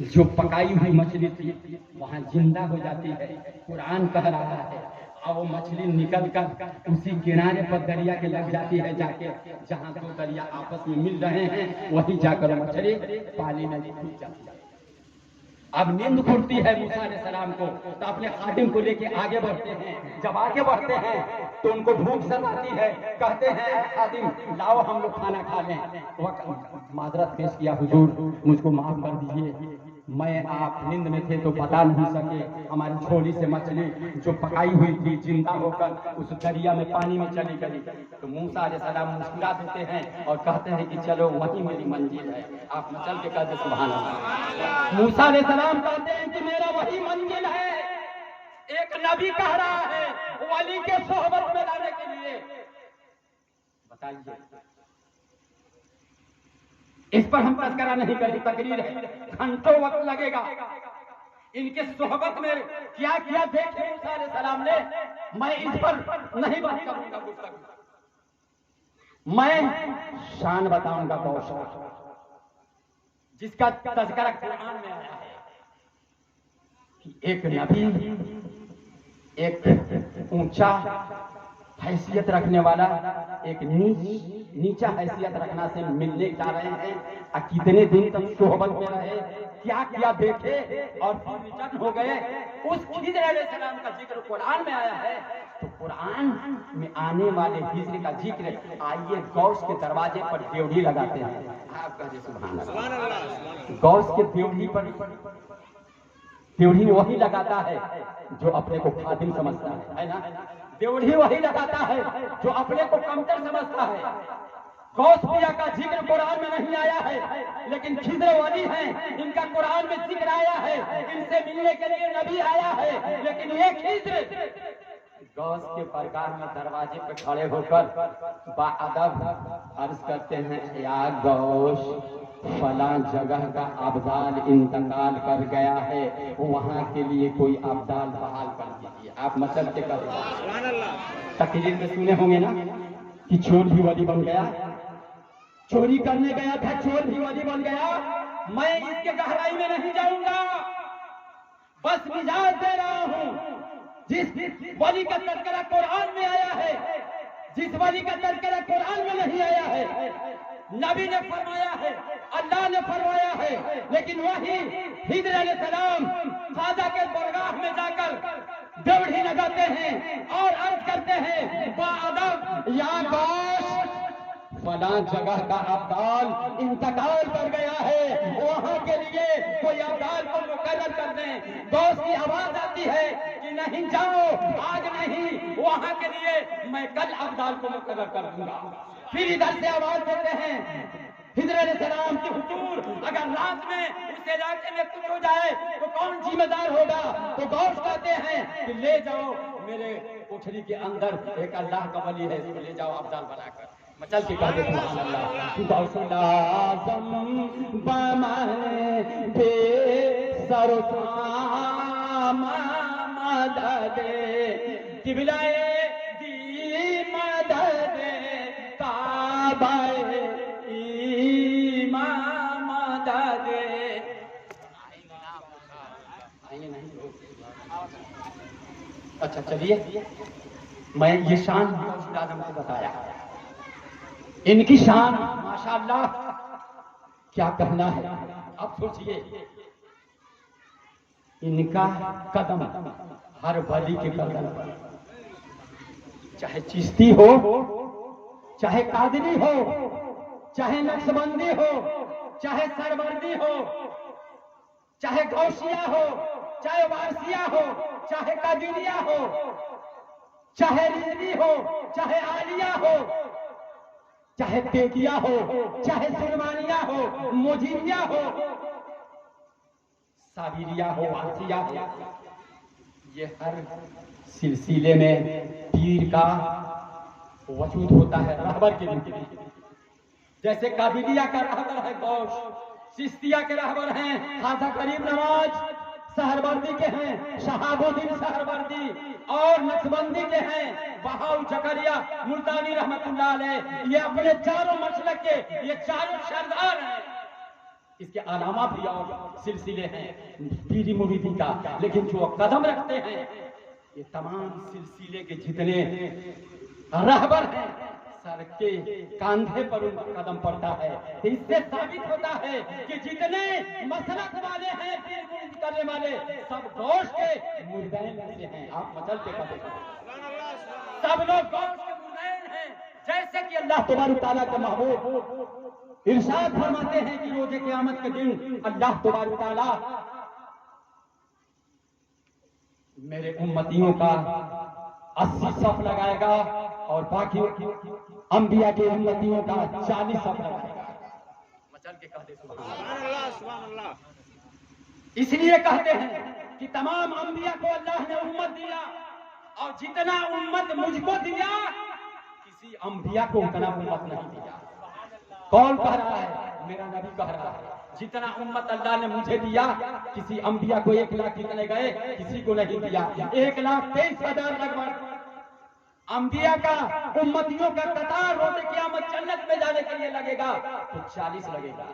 جو پکائی ہوئی مچھلی تھی وہاں زندہ ہو جاتی ہے. قرآن کہہ رہا ہے اور وہ مچھلی نکل کر اسی کنارے پر دریا کے لگ جاتی ہے، جا کے جہاں دو دریا آپس میں مل رہے ہیں وہیں جا کر مچھلی پانی میں ڈوب جاتی ہے. اب نیند کھلتی ہے موسیٰ علیہ السلام کو تو اپنے خادم کو لے کے آگے بڑھتے ہیں. جب آگے بڑھتے ہیں تو ان کو بھوک ستاتی ہے. کہتے ہیں اے خادم لاؤ ہم لوگ کھانا کھا لیں. معذرت پیش کیا حضور مجھ کو معاف کر دیجیے، میں آپ نیند میں تھے تو بتا نہیں سکے. ہماری چھوٹی سے مچھلی جو پکائی ہوئی تھی زندہ ہو کر اس دریا میں پانی میں چلی گئی. تو موسیٰ علیہ السلام مسکرا دیتے ہیں اور کہتے ہیں کہ چلو وہی میری منزل ہے. آپ چل کے کہتے سبحان اللہ. موسیٰ علیہ السلام کہتے ہیں کہ میرا وہی منزل ہے. ایک نبی کہہ رہا ہے ولی کے صحبت میں لانے کے لیے. بتائیے اس پر ہم تذکرہ نہیں کریں، تقریر ہے، گھنٹوں وقت لگے گا. ان کے صحبت میں کیا کیا دیکھے موسیٰ علیہ السلام نے، میں اس پر نہیں بات کروں گا. میں شان بتاؤں گا غوث جس کا تذکرہ قرآن میں آیا ہے کہ ایک نبی ایک اونچا حیثیت رکھنے والا ایک نیچا حیثیت رکھنا سے ملنے جا رہے ہیں. کتنے دن تک صحبت میں رہے، کیا کیا دیکھے اور پھر ریٹرن ہو گئے. اس خضر علیہ السلام کا ذکر قرآن میں آیا ہے. تو قرآن میں آنے والے خضر کا ذکر آئیے غوث کے دروازے پر ڈیوڑی لگاتے ہیں. آپ کہتے سبحان اللہ. غوث کے ڈیوڑی پر ڈیوڑی وہی لگاتا ہے جو اپنے کو خادم سمجھتا ہے نا. ڈیوڑی وہی لگاتا ہے جو اپنے کو کمتر سمجھتا ہے. غوث پیا کا ذکر قرآن میں نہیں آیا ہے لیکن خضر ولی ہیں، ان کا قرآن میں ذکر آیا ہے. ان سے ملنے کے لیے نبی آیا ہے لیکن یہ خضر غوث کے پرگاہ میں دروازے پہ کھڑے ہو کر باادب عرض کرتے ہیں یا غوث فلاں جگہ کا ابدال انتقال کر گیا ہے، وہاں کے لیے کوئی ابدال بحال کر دیجیے. آپ مطلب کے کریں تقریر میں سنے ہوں گے نا کہ چور بھی ولی بن گیا، چوری کرنے گیا تھا چور بھی ولی بن گیا. میں اس کے گہرائی میں نہیں جاؤں گا، بس مزاج دے رہا ہوں. جس ولی کا تذکرہ قرآن میں آیا ہے، جس ولی کا تذکرہ قرآن میں نہیں آیا ہے، نبی نے فرمایا ہے، اللہ نے فرمایا ہے، لیکن وہی خضر علیہ السلام خواجہ کے درگاہ میں جا کر ڈیوڑی لگاتے ہیں اور عرض کرتے ہیں باادب یا غوث فلاں جگہ کا ابدال انتقال کر گیا ہے، وہاں کے لیے کوئی ابدال کو مقرر کر دیں. غوث کی آواز آتی ہے کہ نہیں جاؤ آج نہیں، وہاں کے لیے میں کل ابدال کو مقرر کر دوں گا. پھر ادھر سے آواز دیتے ہیں خضر علیہ السلام کی حضور اگر رات میں اس علاقے میں کچھ ہو جائے تو کون ذمہ دار ہوگا؟ تو غوث کہتے ہیں کہ لے جاؤ میرے کوٹھری کے اندر ایک اللہ کا ولی ہے، اس کو لے جاؤ ابدال بنا کر. مچل کے کہتے سبحان اللہ. غوث لازم بمن بے سرسام مدد قبلۂ دی مدد کعبہ امام مدد. اچھا چلیے میں یہ شان غوث اعظم کو بتایا، ان کی شان ماشاءاللہ کیا کہنا ہے. اب سوچئے ان کا قدم ہر ولی کے قدم پر، چاہے چشتی ہو، چاہے قادری ہو، چاہے نقشبندی ہو، چاہے سروردی ہو، چاہے غوثیہ ہو، چاہے وارثیہ ہو، چاہے قادریہ ہو، چاہے رضوی ہو، چاہے عالیہ ہو، چاہے تیکیہ ہو، چاہے سلمانیہ ہو، مجیبیہ ہو، صابریہ ہو، وارثیہ ہو، یہ ہر سلسلے میں پیر کا وجود ہوتا ہے رہبر کے روپ میں. جیسے قادریہ کا رہبر ہے غوث، چشتیہ کے رہبر ہیں خواجہ غریب نواز، سہروردی کے ہیں شہاب الدین سہروردی، اور نقشبندی کے ہیں بہاؤ زکریا ملتانی رحمت اللہ علیہ. یہ اپنے چاروں مسلک کے یہ چاروں سردار ہیں. اس کے علامہ بھی اور سلسلے ہیں پیری مریدی کا، لیکن جو قدم رکھتے ہیں یہ تمام سلسلے کے جتنے رہبر ہیں سر کے کاندھے پر ان کا قدم پڑتا ہے. اس سے ثابت ہوتا ہے کہ جتنے مسلک والے ہیں پیر مرید کرنے والے سب گوشت کے مردین میں سے ہیں. آپ مچل کے قدم سب لوگ گوشت کے مردین ہیں. جیسے کہ اللہ تبارک تعالیٰ کے محبوب ارشاد فرماتے ہیں کہ روز قیامت کے دن اللہ تبارک تعالیٰ میرے امتیوں کا 80 صف لگائے گا اور باقی انبیاء کے امتیوں کا 40 صف لگائے گا. مچل کے کہتے سبحان اللہ. اس لیے کہتے ہیں کہ تمام انبیاء کو اللہ نے امت دیا اور جتنا امت مجھ کو دیا کسی انبیاء کو اتنا امت نہیں دیا. کون کہہ رہا ہے؟ میرا نبی کہہ رہا ہے جتنا امت اللہ نے مجھے دیا کسی انبیاء کو 1 لاکھ کتنے گئے کسی کو نہیں دیا. 1,23,000 لگ بھگ انبیاء کا امتیوں کا قطار روز قیامت جنت میں جانے کے لیے لگے گا تو 40 لگے گا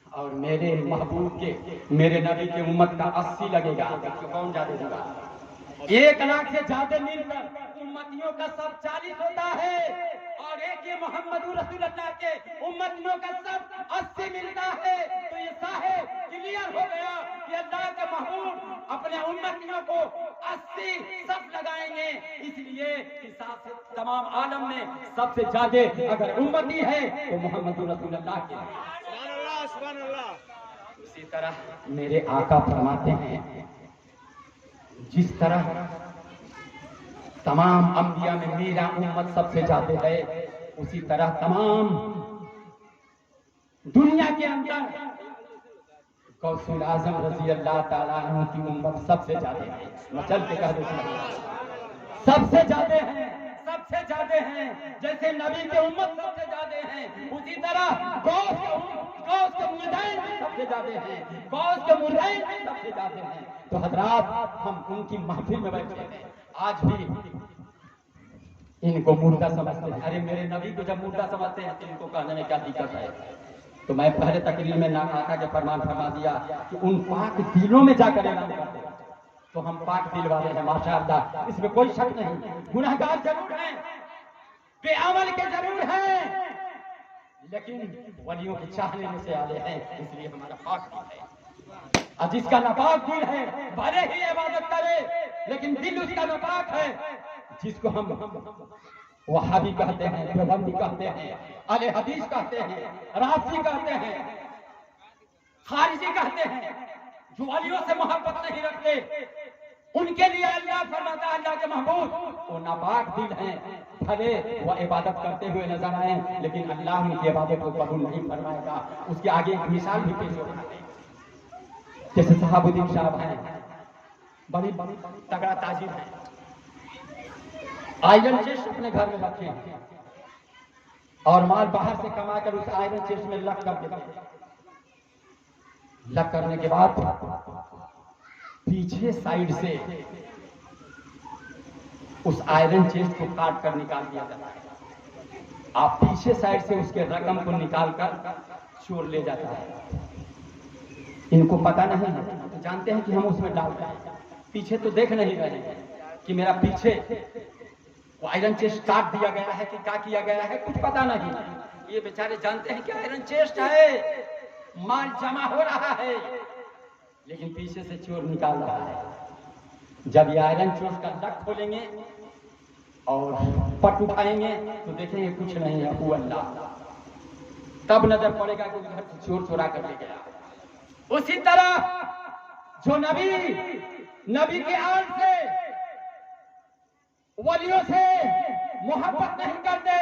اور میرے محبوب کے میرے نبی کے امت کا 80 لگے گا. کون زیادہ ہوگا؟ 1 لاکھ سے زیادہ مل کر امتیوں کا سب 40 ہوتا ہے اور ایک یہ محمد رسول اللہ کے امتیوں کا سب 80 ملتا ہے. تو یہ صاحب کلیئر ہو گیا کہ اللہ کے محبوب اپنے امتیوں کو 80 سب لگائیں گے. اس لیے حساب سے تمام عالم میں سب سے زیادہ اگر امتی ہے تو محمد رسول اللہ کے. سبحان اللہ. اسی طرح میرے آقا فرماتے ہیں جس طرح تمام انبیاء میں میرا امت سب سے زیادہ ہے اسی طرح تمام دنیا کے اندر غوث اعظم رضی اللہ تعالیٰ عنہ کی امت سب سے زیادہ ہے. مچل کے کہہ دو سب سے زیادہ ہیں. سب سے زیادہ ہیں. جیسے نبی کے امت سب سے زیادہ ہیں اسی طرح غوث کے مردین بھی سب سے زیادہ ہیں. غوث کے مردین بھی سب سے زیادہ ہیں. تو حضرات ہم ان کی محفل میں بیٹھے ہیں آج بھی ان کو مردہ سمجھتے ہیں. ارے میرے نبی کو جب مردہ سمجھتے ہیں تو ان کو کہنے میں کیا دقت ہے؟ تو میں پہلے تقریر میں آقا کے فرمان فرما دیا کہ ان پاک دلوں میں جا کر اعلان کرتے ہیں. تو ہم پاک دل والے ہیں ماشاءاللہ اس میں کوئی شک نہیں. گناہگار ضرور ہیں بے عمل کے ضرور ہیں لیکن ولیوں کے چاہنے میں سے آلے ہیں اس لیے ہمارا پاک دل ہے. اور جس کا ناپاک دل ہے بھلے ہی عبادت کرے لیکن دل اس کا ناپاک ہے. جس کو ہم وہابی کہتے ہیں دیوبندی کہتے ہیں اہل حدیث کہتے ہیں رافضی کہتے ہیں خارجی کہتے ہیں جو ولیوں سے محبت نہیں رکھتے ان کے لیے اللہ فرماتا ہے اللہ کے محبوب وہ ناپاک دل ہیں. بھلے وہ عبادت کرتے ہوئے نظر آئے لیکن اللہ ان کی عبادت کو قبول نہیں فرمائے گا. اس کے آگے ایک مثال بھی پیش ہوتا ہے جیسے صحاب الدین صاحب ہیں بڑی تگڑا تاجر ہیں. آئرن چیسٹ اپنے گھر میں رکھے ہیں اور مال باہر سے کما کر اس آئرن چیسٹ میں لگ کر دیتے ہیں. لگ کرنے کے بعد پیچھے سائیڈ سے اس آئرن چیسٹ کو کاٹ کر نکال دیا جاتا ہے. آپ پیچھے سائیڈ سے اس کے رقم کو نکال کر چور لے جاتا ہے. ان کو پتا نہیں ہے جانتے ہیں کہ ہم اس میں ڈال رہے ہیں پیچھے تو دیکھ نہیں رہے ہیں کہ میرا پیچھے وہ آئرن چیسٹ کاٹ دیا گیا ہے کہ کیا کیا گیا ہے کچھ پتا نہیں. یہ بیچارے جانتے ہیں کہ آئرن چیسٹ ہے مال جمع ہو رہا ہے لیکن پیچھے سے چور نکال رہا ہے. جب یہ آئرن چیسٹ کا لک کھولیں گے اور پٹ اٹھائیں گے تو دیکھیں گے کچھ نہیں ہے وہ اللہ. تب نظر پڑے گا کہ گھر سے چور چورا کر لے گیا. اسی طرح جو نبی کے آل سے ولیوں سے محبت نہیں کرتے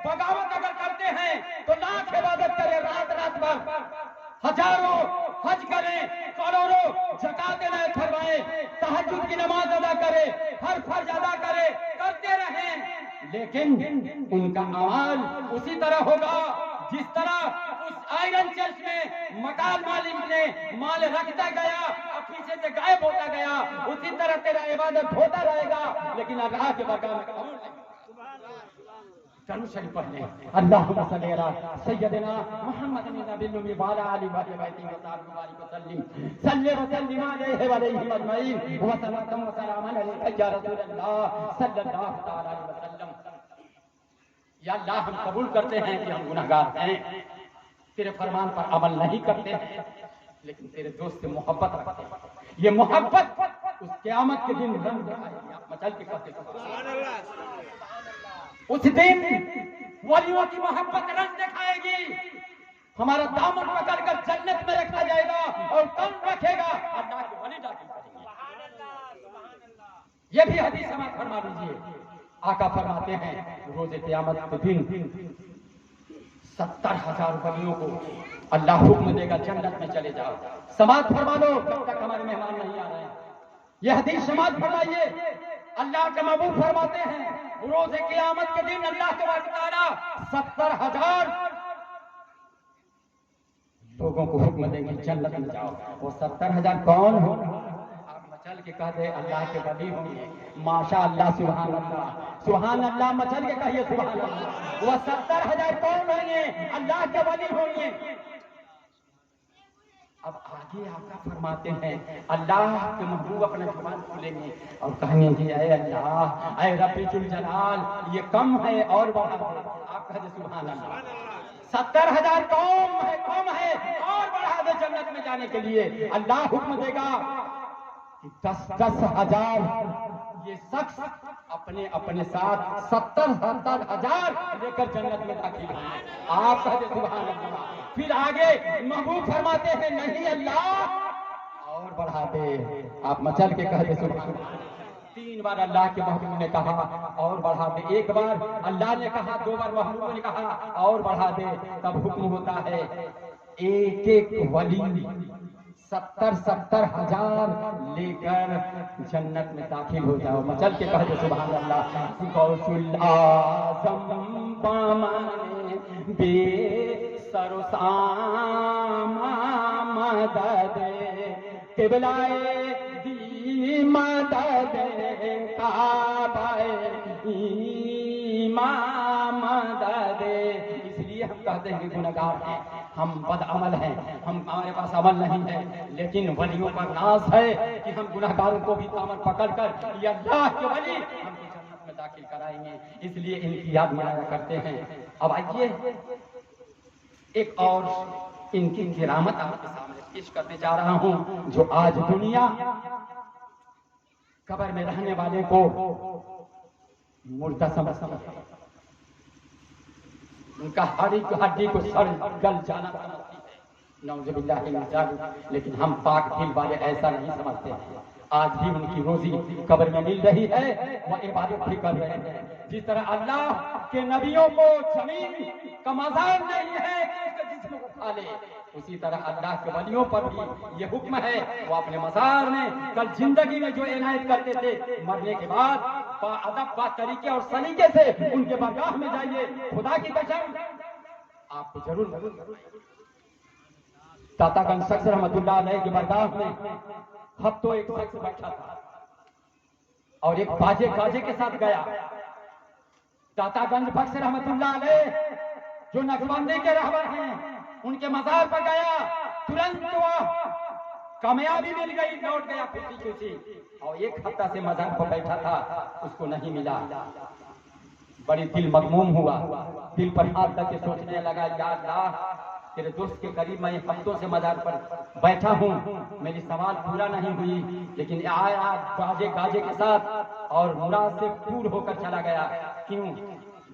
بغاوت اگر کرتے ہیں تو لاکھ عبادت کرے رات بھر ہزاروں حج کرے کروڑوں زکات کروائے تہجد کی نماز ادا کرے ہر فرض ادا کرے کرتے رہیں لیکن ان کا اعمال اسی طرح ہوگا جس طرح اس آئرن چیسٹ میں مکان مالک نے مال رکھتا گیا اور پیچھے سے غائب ہوتا گیا اسی طرح تیرا عبادت ہوتا رہے گا لیکن اللہ کے برگاہ میں قبول نہیں. درود شریف پڑھ لیں. اللہم صلی علی سیدنا محمد النبی الأمی وعلی آلہ وصحبہ وسلم. صلی وسلم علیہ وعلیہ اجمعین وصلاۃ وسلام علیک یا رسول اللہ صلی اللہ تعالی علیہ وسلم. یا اللہ ہم قبول کرتے ہیں کہ ہم گناہگار ہیں، تیرے فرمان پر عمل نہیں کرتے ہیں، لیکن تیرے دوست سے محبت رکھتے ہیں. یہ محبت اس قیامت کے دن رنگ دکھائے گی. آپ مچل کے کہتے سبحان اللہ. اس دن ولیوں کی محبت رنگ دکھائے گی. ہمارا دامن پکڑ کر جنت میں رکھا جائے گا اور کون رکھے گا؟ اللہ کے ولی داخل کریں گے. یہ بھی حدیث سماعت فرما لیجیے. آقا فرماتے ہیں روز قیامت کے دن 70,000 ولیوں کو اللہ حکم دے گا جنت میں چلے جاؤ. سماعت فرما لو جب تک ہمارے مہمان نہیں آ رہے ہیں. یہ حدیث سماعت فرمائیے. اللہ کے محبوب فرماتے ہیں روز قیامت کے دن اللہ تبارک و تعالیٰ 70,000 لوگوں کو حکم دیں گے جنت میں جاؤ. وہ 70,000 کون ہو؟ آپ مچل کے کہہ دیں اللہ کے ولی ہوں گے. ماشاء اللہ سبحان اللہ سبحان اللہ. مچل کے کہیے سبحان اللہ. وہ 70,000 کون ہوں گے؟ اللہ کے ولی ہوں گے. اب آگے آقا فرماتے ہیں اللہ کے محبوب اپنا زبان کھولیں گے اور کہیں گے اے اللہ اے رب ذوالجلال یہ کم ہے اور بڑھا دے. آپ کہتے سبحان اللہ. 70,000 کم ہے اور بڑھا دے جنت میں جانے کے لیے. اللہ حکم دے گا کہ 10,000 یہ شخص اپنے اپنے ساتھ 70,000 لے کر جنت میں داخل ہیں. آپ کہتے سبحان اللہ. پھر آگے محبوب فرماتے ہیں نہیں اللہ اور بڑھا دے. آپ مچل کے کہتے سبحان اللہ. 3 بار اللہ کے محبوب نے کہا اور بڑھا دے. 1 بار اللہ نے کہا, 2 بار محبوب نے کہا اور بڑھا دے. تب حکم ہوتا ہے ایک ایک ولی 70,000 لے کر جنت میں داخل ہو جاؤ. مچل کے کہتے سبحان اللہ. غوث الاعظم پامانے بے سر و ساما مدد قبلائے دی مدد کعبہ امام مدد. اس لیے ہم کہتے ہیں کہ گنہگار ہیں, ہم بد عمل ہیں, ہمارے پاس عمل نہیں ہے, لیکن ولیوں پر ناز ہے کہ ہم گنہگاروں کو بھی دامن پکڑ کر یہ اللہ کے ولی ہم کو جنت میں داخل کرائیں گے. اس لیے ان کی یاد منایا کرتے ہیں. اب آئیے ایک اور ان کی کرامت آپ کے سامنے پیش کرنے جا رہا ہوں جو آج دنیا قبر میں رہنے والے کو مردہ سمجھتی ہے, ان کا ہڈی کو سڑ گل جانا سمجھتی ہے. نعوذ باللہ من ذالک. لیکن ہم پاک دل والے ایسا نہیں سمجھتے ہیں. آج بھی ان کی روزی قبر میں مل رہی ہے, وہ عبادت بھی کر رہے ہیں. جس طرح اللہ کے نبیوں کو زمین کا مزار نہیں ہے کہ اس کے جسم کو کھا لے, اسی طرح اللہ کے ولیوں پر بھی یہ حکم ہے وہ اپنے مزار میں کل زندگی میں جو عنایت کرتے تھے مرنے کے بعد با ادب با طریقے اور سلیقے سے ان کے بارگاہ میں جائیے. خدا کی قسم آپ کو ضرور داتا گنج شخص رحمت اللہ علیہ کی بارگاہ میں ہفتوں ایک شخص بیٹھا تھا اور ایک باجے گاجے کے ساتھ گیا. داتا گنج بخش رحمت اللہ علیہ جو نقشبندی کے رہبر ہیں ان کے مزار پر گیا. ترنت وہ کامیابی مل گئی, لوٹ گیا خوشی خوشی. اور 1 ہفتہ سے مزار پر بیٹھا تھا, اس کو نہیں ملا. بڑی دل مغموم ہوا, دل پر ہاتھ رکھ کے سوچنے لگا یا اللہ تیرے دوست کے قریب میں ہفتوں سے مزار پر بیٹھا ہوں, میری سوال پورا نہیں ہوئی, لیکن آیا باجے گاجے کے ساتھ اور مراد سے پور ہو کر چلا گیا. کیوں؟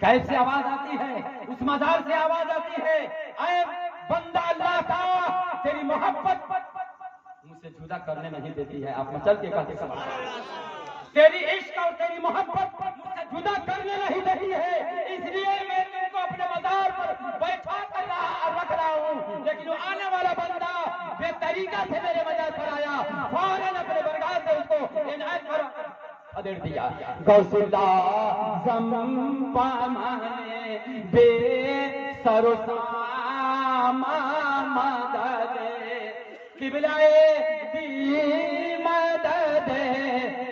غیب سے آواز آتی ہے, اس مزار سے آواز آتی ہے اے بندہ اللہ کا تیری محبت مجھ سے جدا کرنے نہیں دیتی ہے. آپ مچل کے کہتے تیری عشق اور تیری محبت مجھ سے جدا کرنے نہیں دیتی ہے, اس لیے میں تم کو اپنے مزار پر بیٹھا کر رکھ رہا ہوں. لیکن وہ آنے والا بندہ بے طریقہ سے میرے مزار پر آیا, فوراً اپنے برگاہ سے اس کو عنایت پر ادھر دیا. غوث الاعظم پامانے بے سر و ساما مدد قبلائے دی مدد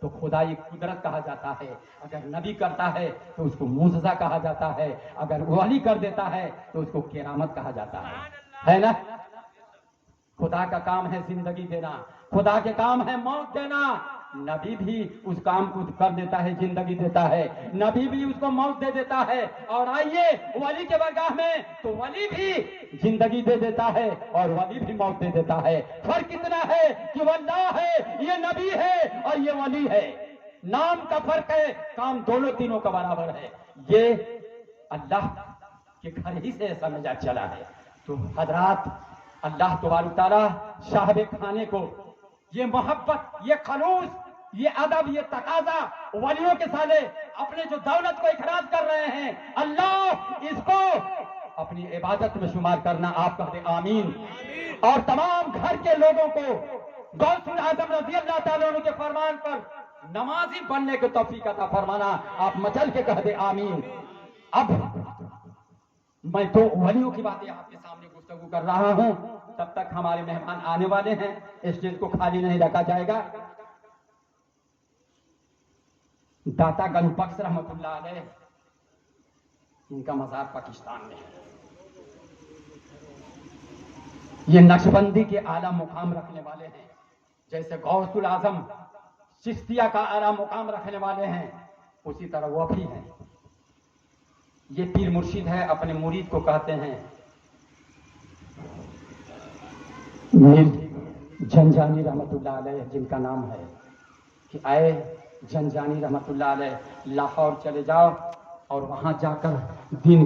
تو خدائی قدرت کہا جاتا ہے، اگر نبی کرتا ہے تو اس کو معجزہ کہا جاتا ہے، اگر ولی کر دیتا ہے تو اس کو کرامت کہا جاتا ہے نا؟ خدا کا کام ہے زندگی دینا، خدا کے کام ہے موت دینا، نبی بھی اس کام کو کر دیتا ہے، زندگی دیتا ہے، نبی بھی اس کو موت دے دیتا ہے۔ اور آئیے ولی کے بارگاہ میں تو ولی بھی زندگی دے دیتا ہے اور ولی بھی موت دے دیتا ہے۔ فرق اتنا ہے کہ وہ اللہ ہے، یہ نبی ہے اور یہ ولی ہے، نام کا فرق ہے، کام دونوں تینوں کا برابر ہے۔ یہ اللہ کے گھر ہی سے سمجھا چلا ہے۔ تو حضرات، اللہ تبارک تعالیٰ صاحب خانے کو یہ محبت، یہ خلوص، یہ ادب، یہ تقاضا ولیوں کے سالے اپنے جو دولت کو اخراج کر رہے ہیں، اللہ اس کو اپنی عبادت میں شمار کرنا۔ آپ کہتے آمین۔ اور تمام گھر کے لوگوں کو غوث اعظم رضی اللہ تعالیٰ عنہ کے فرمان پر نمازی بننے کی توفیق عطا فرمانا۔ آپ مچل کے کہتے آمین۔ اب میں تو ولیوں کی باتیں آپ کے سامنے گفتگو کر رہا ہوں، تب تک ہمارے مہمان آنے والے ہیں، اسٹیج کو خالی نہیں رکھا جائے گا۔ داتا گنج بخش رحمت اللہ علیہ، ان کا مزار پاکستان میں ہے۔ یہ نقشبندی کے اعلیٰ مقام رکھنے والے ہیں، جیسے غوث الاعظم چشتیہ کا اعلیٰ مقام رکھنے والے ہیں، اسی طرح وہ بھی ہیں۔ یہ پیر مرشد ہے، اپنے مرید کو کہتے ہیں میر جھنجھانی رحمت اللہ علیہ، جن کا نام ہے کہ آئے جھنجھانی رحمت اللہ علیہ لاہور چلے جاؤ اور وہاں جا کر دین